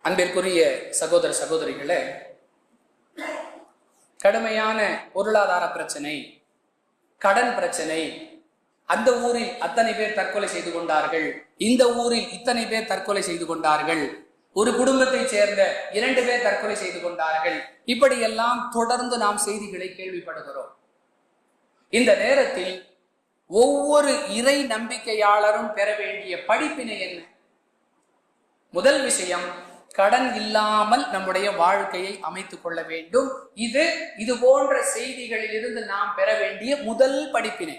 அன்பிற்குரிய சகோதர சகோதரிகளே, கடுமையான பொருளாதார பிரச்சனை, கடன் பிரச்சனை, அந்த ஊரில் அத்தனை பேர் தற்கொலை செய்து கொண்டார்கள், இந்த ஊரில் இத்தனை பேர் தற்கொலை செய்து கொண்டார்கள், ஒரு குடும்பத்தை சேர்ந்த 2 பேர் தற்கொலை செய்து கொண்டார்கள், இப்படியெல்லாம் தொடர்ந்து நாம் செய்திகளை கேள்விப்படுகிறோம். இந்த நேரத்தில் ஒவ்வொரு இறை நம்பிக்கையாளரும் பெற வேண்டிய படிப்பினை என்ன? முதல் விஷயம், கடன் இல்லாமல் நம்முடைய வாழ்க்கையை அமைத்துக் கொள்ள வேண்டும். இது போன்ற செய்திகளில் இருந்து நாம் பெற வேண்டிய முதல் படிப்பினை.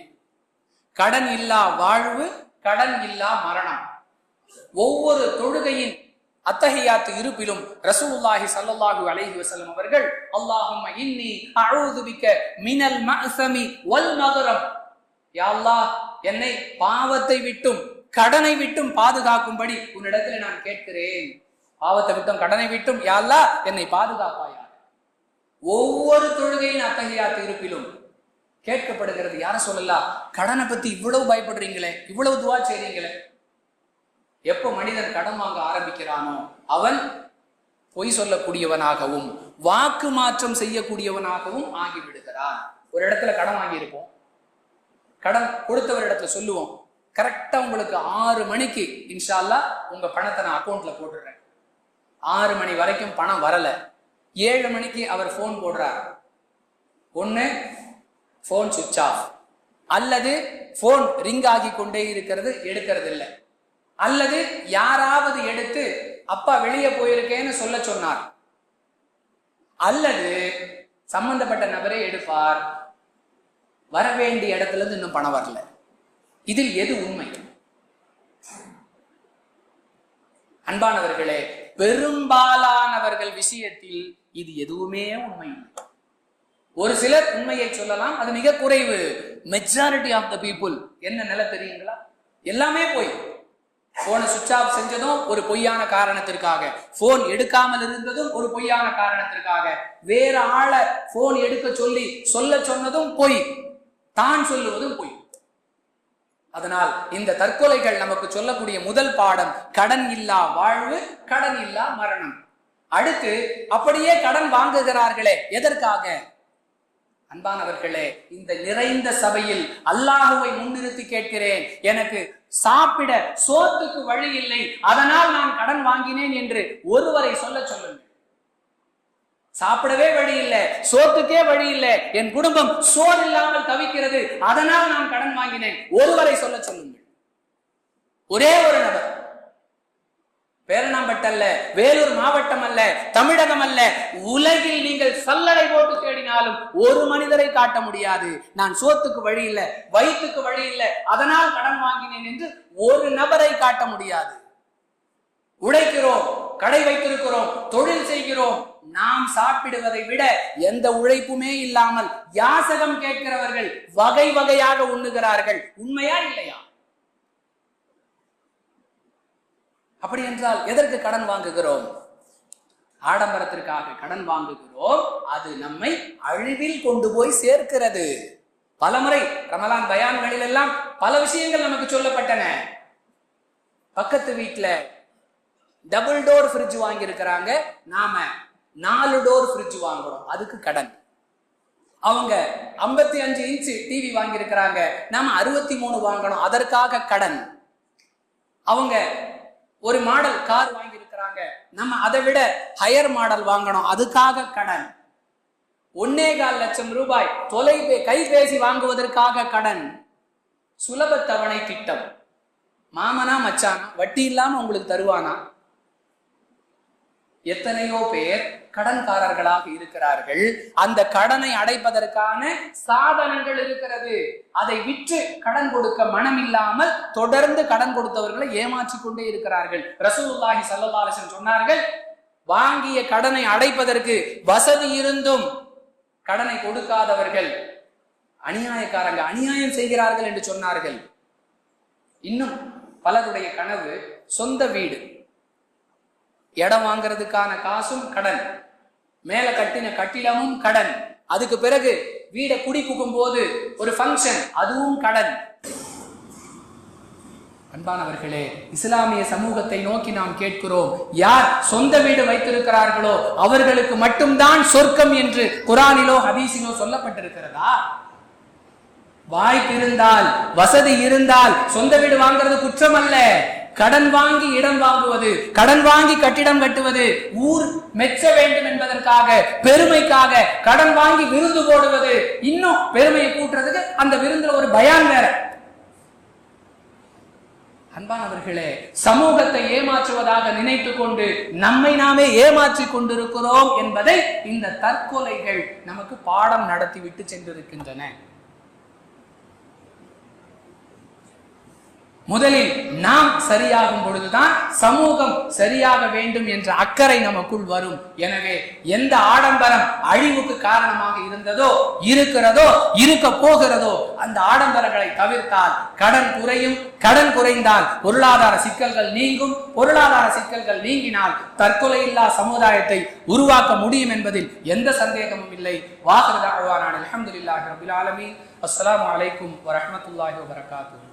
கடன் இல்லா வாழ்வு, கடன் இல்லா மரணம். ஒவ்வொரு தொழுகையின் அத்தஹியாத்து இருப்பிலும் ரசூலுல்லாஹி ஸல்லல்லாஹு அலைஹி வஸல்லம் அவர்கள் அல்லாஹும்ம இன்னி அஊது பிக மினல் மஅஸமி வல் மக்ரம், யா அல்லாஹ், என்னை பாவத்தை விட்டும் கடனை விட்டும் பாதுகாக்கும்படி உன்னிடத்தில் நான் கேட்கிறேன். பாவத்தை விட்டும் கடனை விட்டும் யா அல்லாஹ் என்னை பாதுகாப்பாயா. ஒவ்வொரு தொழுகையின் அத்தஹியாத்து இருப்பிலும் கேட்கப்படுகிறது. யார சொல்லலாம், கடனை பத்தி இவ்வளவு பயப்படுறீங்களே, இவ்வளவு துவா செய்றீங்களே. எப்ப மனிதன் கடன் வாங்க ஆரம்பிக்கிறானோ அவன் பொய் சொல்லக்கூடியவனாகவும் வாக்கு மாற்றம் செய்யக்கூடியவனாகவும் ஆகிவிடுகிறான். ஒரு இடத்துல கடன் வாங்கி இருப்போம், கடன் கொடுத்தவர் இடத்துல சொல்லுவோம், கரெக்டா உங்களுக்கு 6 மணிக்கு இன்ஷா அல்லாஹ் உங்க பணத்தை நான் அக்கௌண்ட்ல போட்டுடுறேன். 6 மணி வரைக்கும் பணம் வரல. 7 மணிக்கு அவர் போன் போடுறார். ஒண்ணு போன் சுவிட்ச் ஆஃப், அல்லது போன் ரிங் ஆகி கொண்டே இருக்கிறது, எடுக்கிறது இல்லை, அல்லது யாராவது எடுத்து அப்பா வெளியே போயிருக்கேன்னு சொல்ல சொன்னார், அல்லது சம்பந்தப்பட்ட நபரே எடுப்பார், வர வேண்டிய இடத்துல இருந்து இன்னும் பணம் வரல. இதில் எது உண்மை? அன்பானவர்களே, பெரும்பாலானவர்கள் விஷயத்தில் இது எதுவுமே உண்மை இல்லை. ஒரு சிலர் உண்மையை சொல்லலாம், அது மிக குறைவு. மெஜாரிட்டி ஆஃப் த பீப்புள் என்ன நிலை தெரியுங்களா? எல்லாமே போய் போனை சுவிட்ச் ஆஃப் செஞ்சதும் ஒரு பொய்யான காரணத்திற்காக, போன் எடுக்காமல் இருந்ததும் ஒரு பொய்யான காரணத்திற்காக, வேற ஆளை போன் எடுக்க சொல்ல சொன்னதும் பொய், தான் சொல்லுவதும் பொய். அதனால் இந்த தற்கொலைகள் நமக்கு சொல்லக்கூடிய முதல் பாடம், கடன் இல்லா வாழ்வு, கடன் இல்லா மரணம். அடுத்து, அப்படியே கடன் வாங்குகிறார்களே, எதற்காக? அன்பானவர்களே, இந்த நிறைந்த சபையில் அல்லாஹுவை முன்னிறுத்தி கேட்கிறேன், எனக்கு சாப்பிட சோத்துக்கு வழி இல்லை, அதனால் நான் கடன் வாங்கினேன் என்று ஒருவரை சொல்ல சொல்லுங்கள். சாப்பிடவே வழி இல்லை, சோத்துக்கே வழி இல்லை, என் குடும்பம் சோறு இல்லாமல் தவிக்கிறது, அதனால் நான் கடன் வாங்கினேன், ஒருவரை சொல்ல சொல்லுங்கள். ஒரே ஒரு நபர். பேரணாம்பட்டு அல்ல, வேலூர் மாவட்டம் அல்ல, தமிழகம் அல்ல, உலகில் நீங்கள் சல்லடை போட்டு தேடினாலும் ஒரு மனிதரை காட்ட முடியாது, நான் சோத்துக்கு வழி இல்லை, வயிற்றுக்கு வழி இல்லை, அதனால் கடன் வாங்கினேன் என்று ஒரு நபரை காட்ட முடியாது. உழைக்கிறோம், கடை வைத்திருக்கிறோம், தொழில் செய்கிறோம், நாம் சாப்பிடுவதை விட எந்த உழைப்புமே இல்லாமல் யாசகம் கேட்கிறவர்கள் வகை வகையாக உண்ணுகிறார்கள். உண்மையா இல்லையா? அப்படி என்றால் எதற்கு கடன் வாங்குகிறோம்? ஆடம்பரத்திற்காக கடன் வாங்குகிறோம். அது நம்மை அழிவில் கொண்டு போய் சேர்க்கிறது. பலமுறை ரமலான் பயான்களில் எல்லாம் பல விஷயங்கள் நமக்கு சொல்லப்பட்டன. பக்கத்து வீட்டுல டபுள் டோர் ஃப்ரிட்ஜ் வாங்கி இருக்கிறாங்க, நாம 4 டோர் ஃப்ரிட்ஜ் வாங்குறோம், அதுக்கு கடன். அவங்க 55 இன்ச் டிவி வாங்கி இருக்கிறாங்க, நாம 63 வாங்கணும், அதற்காக கடன். அவங்க ஒரு மாடல் கார் வாங்கி இருக்கிறாங்க, நம்ம அதை விட ஹையர் மாடல் வாங்கணும், அதுக்காக கடன். 1.25 லட்சம் ரூபாய் கைபேசி வாங்குவதற்காக கடன். சுலப தவணை திட்டம், மாமனா மச்சானா வட்டி இல்லாம உங்களுக்கு தருவானா? எத்தனையோ பேர் கடன்காரர்களாக இருக்கிறார்கள். அந்த கடனை அடைப்பதற்கான சாதனங்கள் இருக்கிறது, அதை விற்று கடன் கொடுக்க மனம் இல்லாமல் தொடர்ந்து கடன் கொடுத்தவர்களை ஏமாற்றிக் கொண்டே இருக்கிறார்கள். ரசூலுல்லாஹி ஸல்லல்லாஹு அலைஹி வஸல்லம் சொன்னார்கள், வாங்கிய கடனை அடைப்பதற்கு வசதி இருந்தும் கடனை கொடுக்காதவர்கள் அநியாயக்காரங்க, அநியாயம் செய்கிறார்கள் என்று சொன்னார்கள். இன்னும் பலருடைய கனவு சொந்த வீடு, இடம் வாங்கிறதுக்கான காசும் கடன், மேல கட்டின கட்டிடமும் கடன், அதுக்கு பிறகு வீடை குடி புகும் போது ஒரு ஃபங்க்ஷன், அதுவும் கடன். அன்பானவர்களே, இஸ்லாமிய சமூகத்தை நோக்கி நாம் கேட்கிறோம், யார் சொந்த வீடு வைத்திருக்கிறார்களோ அவர்களுக்கு மட்டும்தான் சொர்க்கம் என்று குர்ஆனிலோ ஹதீஸிலோ சொல்லப்பட்டிருக்கிறதா? வாய்ப்பு இருந்தால், வசதி இருந்தால் சொந்த வீடு வாங்குறது குற்றம் அல்ல. கடன் வாங்கி இடம் வாங்குவது, கடன் வாங்கி கட்டிடம் கட்டுவது, ஊர் மெச்ச வேண்டும் என்பதற்காக, பெருமைக்காக கடன் வாங்கி விருந்து போடுவது, இன்னும் பெருமையை கூட்டுறதுக்கு அந்த விருந்துல ஒரு பயான் வேற. அன்பானவர்களே, சமூகத்தை ஏமாற்றுவதாக நினைத்துக் கொண்டு நம்மை நாமே ஏமாற்றிக் கொண்டிருக்கிறோம் என்பதை இந்த தற்கொலைகள் நமக்கு பாடம் நடத்தி விட்டு சென்றிருக்கின்றன. முதலில் நாம் சரியாகும் பொழுதுதான் சமூகம் சரியாக வேண்டும் என்ற அக்கறை நமக்குள் வரும். எனவே எந்த ஆடம்பரம் அழிவுக்கு காரணமாக இருந்ததோ, இருக்கிறதோ, இருக்க போகிறதோ அந்த ஆடம்பரங்களை தவிர்த்தால் கடன் குறையும். கடன் குறைந்தால் பொருளாதார சிக்கல்கள் நீங்கும். பொருளாதார சிக்கல்கள் நீங்கினால் தற்கொலை இல்லா சமுதாயத்தை உருவாக்க முடியும் என்பதில் எந்த சந்தேகமும் இல்லை. வாஹிரு தஅவானா அல்ஹம்துலில்லாஹி ரப்பில் ஆலமீன். அஸ்ஸலாமு அலைக்கும் வரஹ்மத்துல்லாஹி வபரகாத்துஹு.